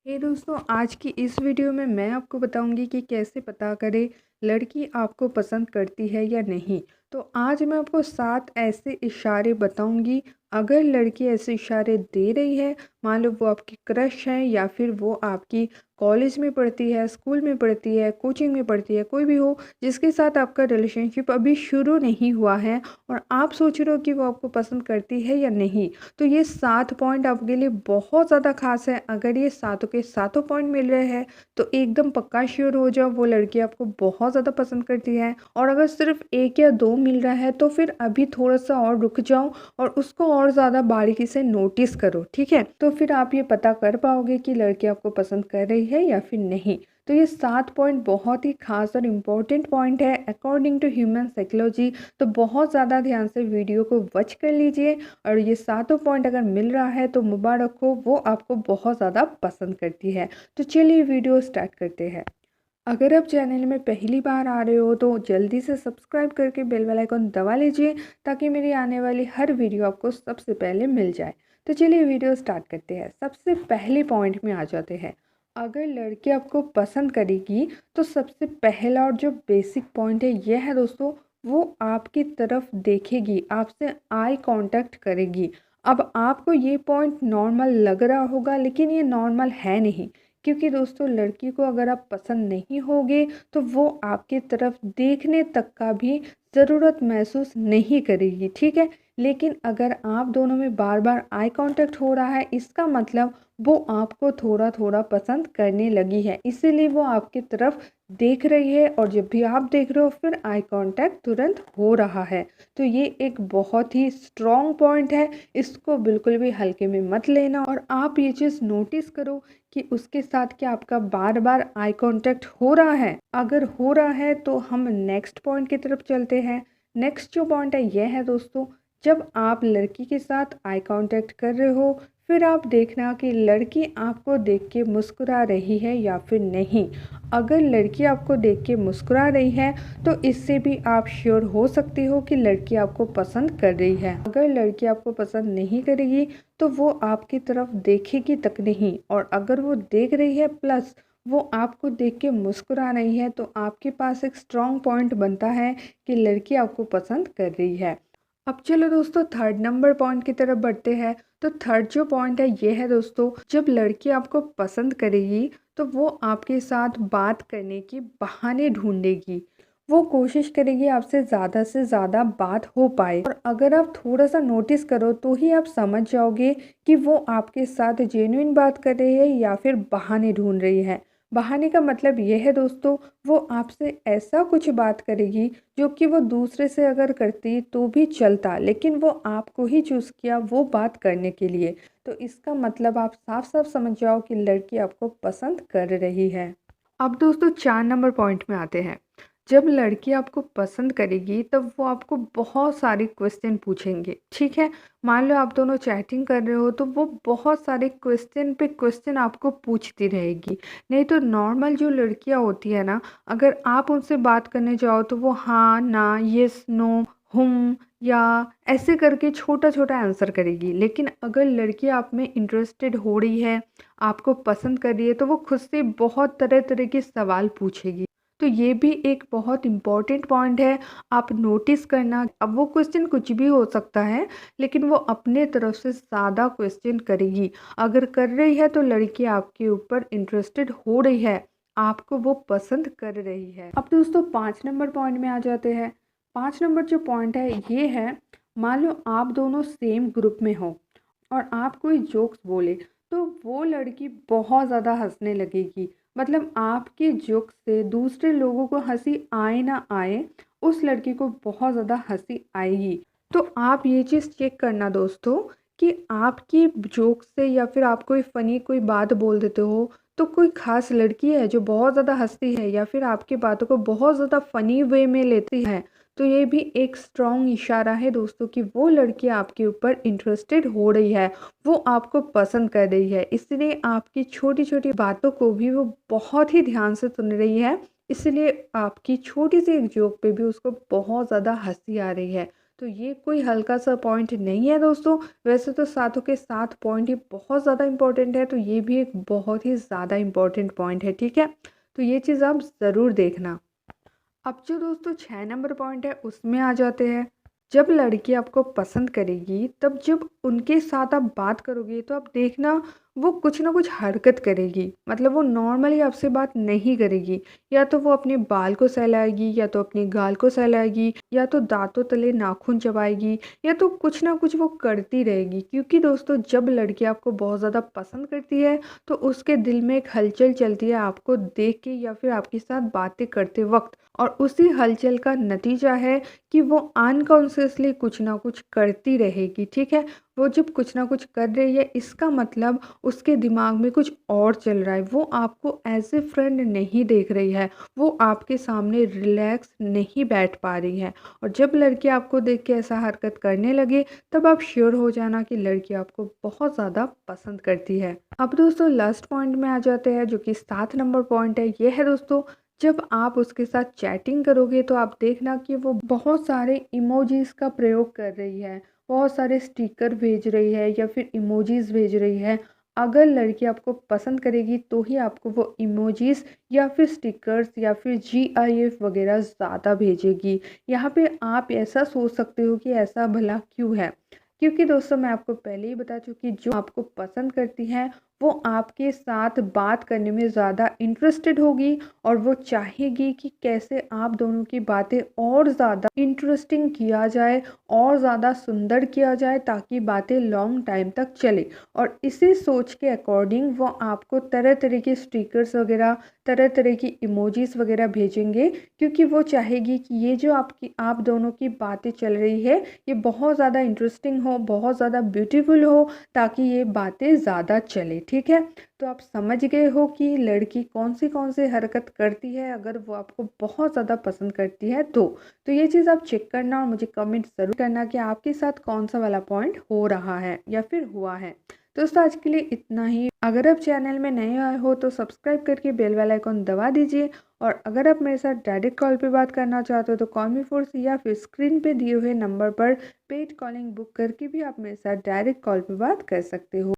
दोस्तों, आज की इस वीडियो में मैं आपको बताऊंगी कि कैसे पता करें लड़की आपको पसंद करती है या नहीं। तो आज मैं आपको 7 ऐसे इशारे बताऊंगी। अगर लड़की ऐसे इशारे दे रही है, मान लो वो आपकी क्रश है या फिर वो आपकी कॉलेज में पढ़ती है, स्कूल में पढ़ती है, कोचिंग में पढ़ती है, कोई भी हो जिसके साथ आपका रिलेशनशिप अभी शुरू नहीं हुआ है और आप सोच रहे हो कि वो आपको पसंद करती है या नहीं, तो ये 7 पॉइंट आपके लिए बहुत ज़्यादा खास है। अगर ये सातों के सातों पॉइंट मिल रहे हैं तो एकदम पक्का श्योर हो जाओ वो लड़की आपको बहुत ज़्यादा पसंद करती है। और अगर सिर्फ 1 या 2 मिल रहा है तो फिर अभी थोड़ा सा और रुक जाओ और उसको और ज़्यादा बारीकी से नोटिस करो, ठीक है। तो फिर आप ये पता कर पाओगे कि लड़की आपको पसंद कर रही है या फिर नहीं। तो ये 7 पॉइंट बहुत ही खास और इम्पोर्टेंट पॉइंट है अकॉर्डिंग टू ह्यूमन साइकोलॉजी। तो बहुत ज़्यादा ध्यान से वीडियो को वॉच कर लीजिए और ये सातों पॉइंट अगर मिल रहा है तो मुबारक हो, वो आपको बहुत ज़्यादा पसंद करती है। तो चलिए वीडियो स्टार्ट करते हैं। अगर आप चैनल में पहली बार आ रहे हो तो जल्दी से सब्सक्राइब करके बेल वाला आइकन दबा लीजिए ताकि मेरी आने वाली हर वीडियो आपको सबसे पहले मिल जाए। तो चलिए वीडियो स्टार्ट करते हैं। सबसे पहले पॉइंट में आ जाते हैं। अगर लड़की आपको पसंद करेगी तो सबसे पहला और जो बेसिक पॉइंट है यह है दोस्तों, वो आपकी तरफ देखेगी, आपसे आई कांटेक्ट करेगी। अब आपको ये पॉइंट नॉर्मल लग रहा होगा लेकिन ये नॉर्मल है नहीं, क्योंकि दोस्तों लड़की को अगर आप पसंद नहीं होगे तो वो आपकी तरफ देखने तक का भी ज़रूरत महसूस नहीं करेगी, ठीक है। लेकिन अगर आप दोनों में बार बार आई कांटेक्ट हो रहा है, इसका मतलब वो आपको थोड़ा थोड़ा पसंद करने लगी है, इसीलिए वो आपकी तरफ देख रही है और जब भी आप देख रहे हो फिर आई कांटेक्ट तुरंत हो रहा है। तो ये एक बहुत ही स्ट्रॉन्ग पॉइंट है, इसको बिल्कुल भी हल्के में मत लेना। और आप ये चीज़ नोटिस करो कि उसके साथ क्या आपका बार बार आई कांटेक्ट हो रहा है। अगर हो रहा है तो हम नेक्स्ट पॉइंट की तरफ चलते हैं। नेक्स्ट जो पॉइंट है यह है दोस्तों, जब आप लड़की के साथ आई कांटेक्ट कर रहे हो फिर आप देखना कि लड़की आपको देख के मुस्कुरा रही है या फिर नहीं। अगर लड़की आपको देख के मुस्कुरा रही है तो इससे भी आप श्योर हो सकते हो कि लड़की आपको पसंद कर रही है। अगर लड़की आपको पसंद नहीं करेगी तो वो आपकी तरफ देखेगी तक नहीं, और अगर वो देख रही है प्लस वो आपको देख के मुस्कुरा रही है तो आपके पास एक स्ट्रॉन्ग पॉइंट बनता है कि लड़की आपको पसंद कर रही है। अब चलो दोस्तों थर्ड नंबर पॉइंट की तरफ बढ़ते हैं। तो थर्ड जो पॉइंट है ये है दोस्तों, जब लड़की आपको पसंद करेगी तो वो आपके साथ बात करने की बहाने ढूंढेगी। वो कोशिश करेगी आपसे ज़्यादा से ज़्यादा बात हो पाए, और अगर आप थोड़ा सा नोटिस करो तो ही आप समझ जाओगे कि वो आपके साथ जेन्युइन बात कर रही है या फिर बहाने ढूंढ रही है। बहाने का मतलब यह है दोस्तों, वो आपसे ऐसा कुछ बात करेगी जो कि वो दूसरे से अगर करती तो भी चलता, लेकिन वो आपको ही चूज़ किया वो बात करने के लिए। तो इसका मतलब आप साफ साफ समझ जाओ कि लड़की आपको पसंद कर रही है। अब दोस्तों 4 नंबर पॉइंट में आते हैं। जब लड़की आपको पसंद करेगी तब वो आपको बहुत सारे क्वेश्चन पूछेंगे, ठीक है। मान लो आप दोनों चैटिंग कर रहे हो तो वो बहुत सारे क्वेश्चन पे क्वेश्चन आपको पूछती रहेगी। नहीं तो नॉर्मल जो लड़कियां होती है ना, अगर आप उनसे बात करने जाओ तो वो हाँ ना, यस नो, या ऐसे करके छोटा छोटा आंसर करेगी। लेकिन अगर लड़की आप में इंटरेस्टेड हो रही है, आपको पसंद कर रही है, तो वो खुद से बहुत तरह तरह के सवाल पूछेगी। तो ये भी एक बहुत इम्पॉर्टेंट पॉइंट है, आप नोटिस करना। अब वो क्वेश्चन कुछ भी हो सकता है लेकिन वो अपने तरफ से ज़्यादा क्वेश्चन करेगी। अगर कर रही है तो लड़की आपके ऊपर इंटरेस्टेड हो रही है, आपको वो पसंद कर रही है। अब दोस्तों 5 नंबर पॉइंट में आ जाते हैं। 5 नंबर जो पॉइंट है ये है, मान लो आप दोनों सेम ग्रुप में हो और आप कोई जोक्स बोले तो वो लड़की बहुत ज़्यादा हंसने लगेगी। मतलब आपके जोक से दूसरे लोगों को हंसी आए ना आए, उस लड़की को बहुत ज़्यादा हंसी आएगी। तो आप ये चीज़ चेक करना दोस्तों कि आपकी जोक से या फिर आप कोई फ़नी कोई बात बोल देते हो तो कोई ख़ास लड़की है जो बहुत ज़्यादा हंसती है या फिर आपकी बातों को बहुत ज़्यादा फ़नी वे में लेती है, तो ये भी एक स्ट्रॉन्ग इशारा है दोस्तों कि वो लड़की आपके ऊपर इंटरेस्टेड हो रही है, वो आपको पसंद कर रही है। इसलिए आपकी छोटी छोटी बातों को भी वो बहुत ही ध्यान से सुन रही है, इसलिए आपकी छोटी सी एक जोक पे भी उसको बहुत ज़्यादा हंसी आ रही है। तो ये कोई हल्का सा पॉइंट नहीं है दोस्तों। वैसे तो सातों के सात पॉइंट ही बहुत ज़्यादा इंपॉर्टेंट है, तो ये भी एक बहुत ही ज़्यादा इंपॉर्टेंट पॉइंट है, ठीक है। तो ये चीज़ आप ज़रूर देखना। अब जो दोस्तों 6 नंबर पॉइंट है उसमें आ जाते हैं। जब लड़की आपको पसंद करेगी, तब जब उनके साथ आप बात करोगे तो आप देखना वो कुछ ना कुछ हरकत करेगी। मतलब वो नॉर्मली आपसे बात नहीं करेगी। या तो वो अपने बाल को सहलाएगी, या तो अपने गाल को सहलाएगी, या तो दांतों तले नाखून चबाएगी, या तो कुछ ना कुछ वो करती रहेगी। क्योंकि दोस्तों जब लड़की आपको बहुत ज़्यादा पसंद करती है तो उसके दिल में एक हलचल चलती है आपको देख के या फिर आपके साथ बातें करते वक्त। और उसी हलचल का नतीजा है कि वो अनकॉन्शियसली कुछ ना कुछ करती रहेगी, ठीक है। वो जब कुछ ना कुछ कर रही है, इसका मतलब उसके दिमाग में कुछ और चल रहा है। वो आपको एज ए फ्रेंड नहीं देख रही है, वो आपके सामने रिलैक्स नहीं बैठ पा रही है। और जब लड़की आपको देख के ऐसा हरकत करने लगे, तब आप श्योर हो जाना कि लड़की आपको बहुत ज़्यादा पसंद करती है। अब दोस्तों लास्ट पॉइंट में आ जाते हैं, जो कि 7 नंबर पॉइंट है। ये है दोस्तों, जब आप उसके साथ चैटिंग करोगे तो आप देखना कि वो बहुत सारे इमोजीज का प्रयोग कर रही है, बहुत सारे स्टिकर भेज रही है या फिर इमोजीज भेज रही है। अगर लड़की आपको पसंद करेगी तो ही आपको वो इमोजीज या फिर स्टिकर्स या फिर GIF वगैरह ज़्यादा भेजेगी। यहाँ पे आप ऐसा सोच सकते हो कि ऐसा भला क्यों है। क्योंकि दोस्तों मैं आपको पहले ही बता चुकी, जो आपको पसंद करती हैं वो आपके साथ बात करने में ज़्यादा इंटरेस्टेड होगी। और वो चाहेगी कि कैसे आप दोनों की बातें और ज़्यादा इंटरेस्टिंग किया जाए, और ज़्यादा सुंदर किया जाए, ताकि बातें लॉन्ग टाइम तक चले। और इसी सोच के अकॉर्डिंग वो आपको तरह तरह के स्टिकर्स वगैरह, तरह तरह की इमोजीज वगैरह भेजेंगे। क्योंकि वो चाहेगी कि ये जो आप दोनों की बातें चल रही है, ये बहुत ज़्यादा इंटरेस्टिंग हो, बहुत ज़्यादा ब्यूटीफुल हो, ताकि ये बातें ज़्यादा चले, ठीक है। तो आप समझ गए हो कि लड़की कौन सी हरकत करती है अगर वो आपको बहुत ज़्यादा पसंद करती है तो ये चीज़ आप चेक करना और मुझे कमेंट ज़रूर करना कि आपके साथ कौन सा वाला पॉइंट हो रहा है या फिर हुआ है। तो दोस्तों आज के लिए इतना ही। अगर आप चैनल में नए आए हो तो सब्सक्राइब करके बेल वाला आइकॉन दबा दीजिए। और अगर आप मेरे साथ डायरेक्ट कॉल पे बात करना चाहते हो तो कॉल मी फोर्स या फिर स्क्रीन पे दिए हुए नंबर पर पेड कॉलिंग बुक करके भी आप मेरे साथ डायरेक्ट कॉल पे बात कर सकते हो।